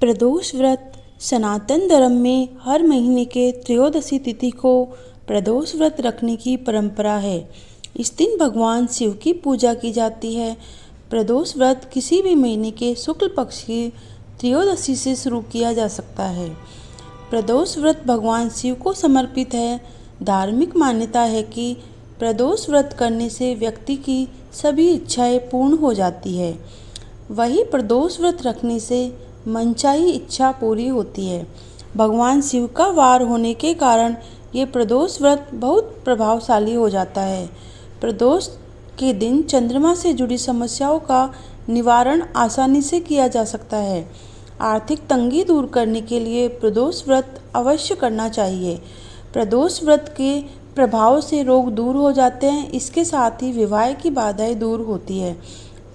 प्रदोष व्रत सनातन धर्म में हर महीने के त्रयोदशी तिथि को प्रदोष व्रत रखने की परंपरा है। इस दिन भगवान शिव की पूजा की जाती है। प्रदोष व्रत किसी भी महीने के शुक्ल पक्ष की त्रयोदशी से शुरू किया जा सकता है। प्रदोष व्रत भगवान शिव को समर्पित है। धार्मिक मान्यता है कि प्रदोष व्रत करने से व्यक्ति की सभी इच्छाएं पूर्ण हो जाती है। वही प्रदोष व्रत रखने से मनचाही इच्छा पूरी होती है। भगवान शिव का वार होने के कारण ये प्रदोष व्रत बहुत प्रभावशाली हो जाता है। प्रदोष के दिन चंद्रमा से जुड़ी समस्याओं का निवारण आसानी से किया जा सकता है। आर्थिक तंगी दूर करने के लिए प्रदोष व्रत अवश्य करना चाहिए। प्रदोष व्रत के प्रभाव से रोग दूर हो जाते हैं। इसके साथ ही विवाह की बाधाएं दूर होती है।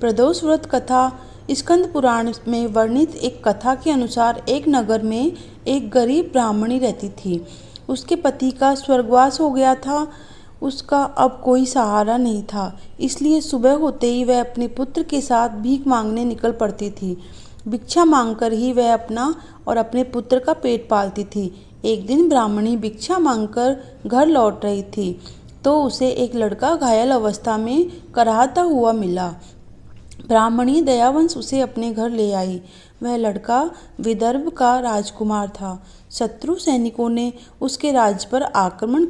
प्रदोष व्रत कथा स्कंद पुराण में वर्णित एक कथा के अनुसार एक नगर में एक गरीब ब्राह्मणी रहती थी। उसके पति का स्वर्गवास हो गया था। उसका अब कोई सहारा नहीं था, इसलिए सुबह होते ही वह अपने पुत्र के साथ भीख मांगने निकल पड़ती थी। भिक्षा मांगकर ही वह अपना और अपने पुत्र का पेट पालती थी। एक दिन ब्राह्मणी भिक्षा मांगकर घर लौट रही थी तो उसे एक लड़का घायल अवस्था में कराहता हुआ मिला। ब्राह्मणी दयावंश उसे अपने घर ले आई। वह लड़का विदर्भ का राजकुमार था। शत्रु सैनिकों ने उसके राज्य पर आक्रमण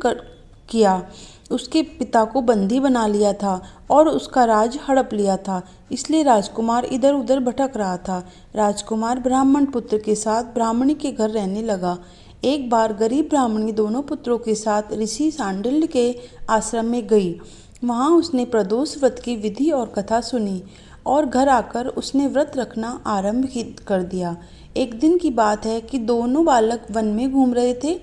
किया। उसके पिता को बंदी बना लिया था और उसका राज हड़प लिया था, इसलिए राजकुमार इधर उधर भटक रहा था। राजकुमार ब्राह्मण पुत्र के साथ ब्राह्मणी के घर रहने लगा। एक बार गरीब ब्राह्मणी दोनों पुत्रों के साथ ऋषि सांडिल्य के आश्रम में गई। वहाँ उसने प्रदोष व्रत की विधि और कथा सुनी और घर आकर उसने व्रत रखना आरंभ कर दिया। एक दिन की बात है कि दोनों बालक वन में घूम रहे थे।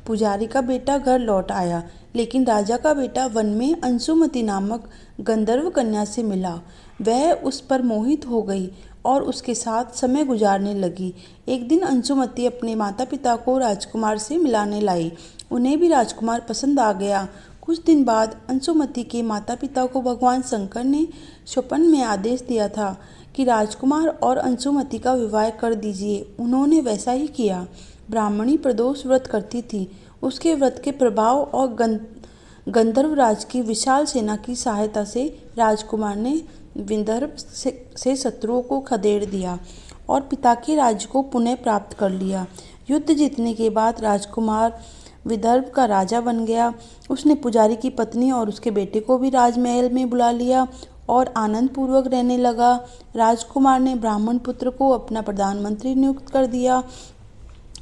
पुजारी का बेटा घर लौट आया, लेकिन राजा का बेटा वन में अंशुमति नामक गंधर्व कन्या से मिला। वह उस पर मोहित हो गई और उसके साथ समय गुजारने लगी। एक दिन अंशुमति अपने माता पिता को राजकुमार से मिलाने लाई। उन्हें भी राजकुमार पसंद आ गया। कुछ दिन बाद अंशुमति के माता पिता को भगवान शंकर ने स्वप्न में आदेश दिया था कि राजकुमार और अंशुमति का विवाह कर दीजिए। उन्होंने वैसा ही किया। ब्राह्मणी प्रदोष व्रत करती थी। उसके व्रत के प्रभाव और गंधर्व राज की विशाल सेना की सहायता से राजकुमार ने विदर्भ से शत्रुओं को खदेड़ दिया और पिता के राज्य को पुनः प्राप्त कर लिया। युद्ध जीतने के बाद राजकुमार विदर्भ का राजा बन गया। उसने पुजारी की पत्नी और उसके बेटे को भी राजमहल में बुला लिया और आनंद पूर्वक रहने लगा। राजकुमार ने ब्राह्मण पुत्र को अपना प्रधानमंत्री नियुक्त कर दिया।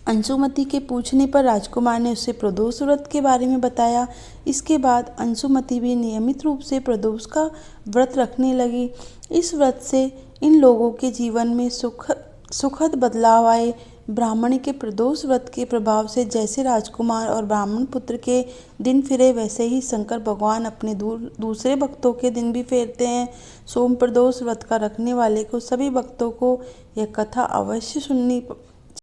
अंशुमति के पूछने पर राजकुमार ने उसे प्रदोष व्रत के बारे में बताया। इसके बाद अंशुमति भी नियमित रूप से प्रदोष का व्रत रखने लगी। इस व्रत से इन लोगों के जीवन में सुखद बदलाव आए। ब्राह्मणी के प्रदोष व्रत के प्रभाव से जैसे राजकुमार और ब्राह्मण पुत्र के दिन फिरे, वैसे ही शंकर भगवान अपने दूसरे भक्तों के दिन भी फेरते हैं। सोम प्रदोष व्रत का रखने वाले को सभी भक्तों को यह कथा अवश्य सुननी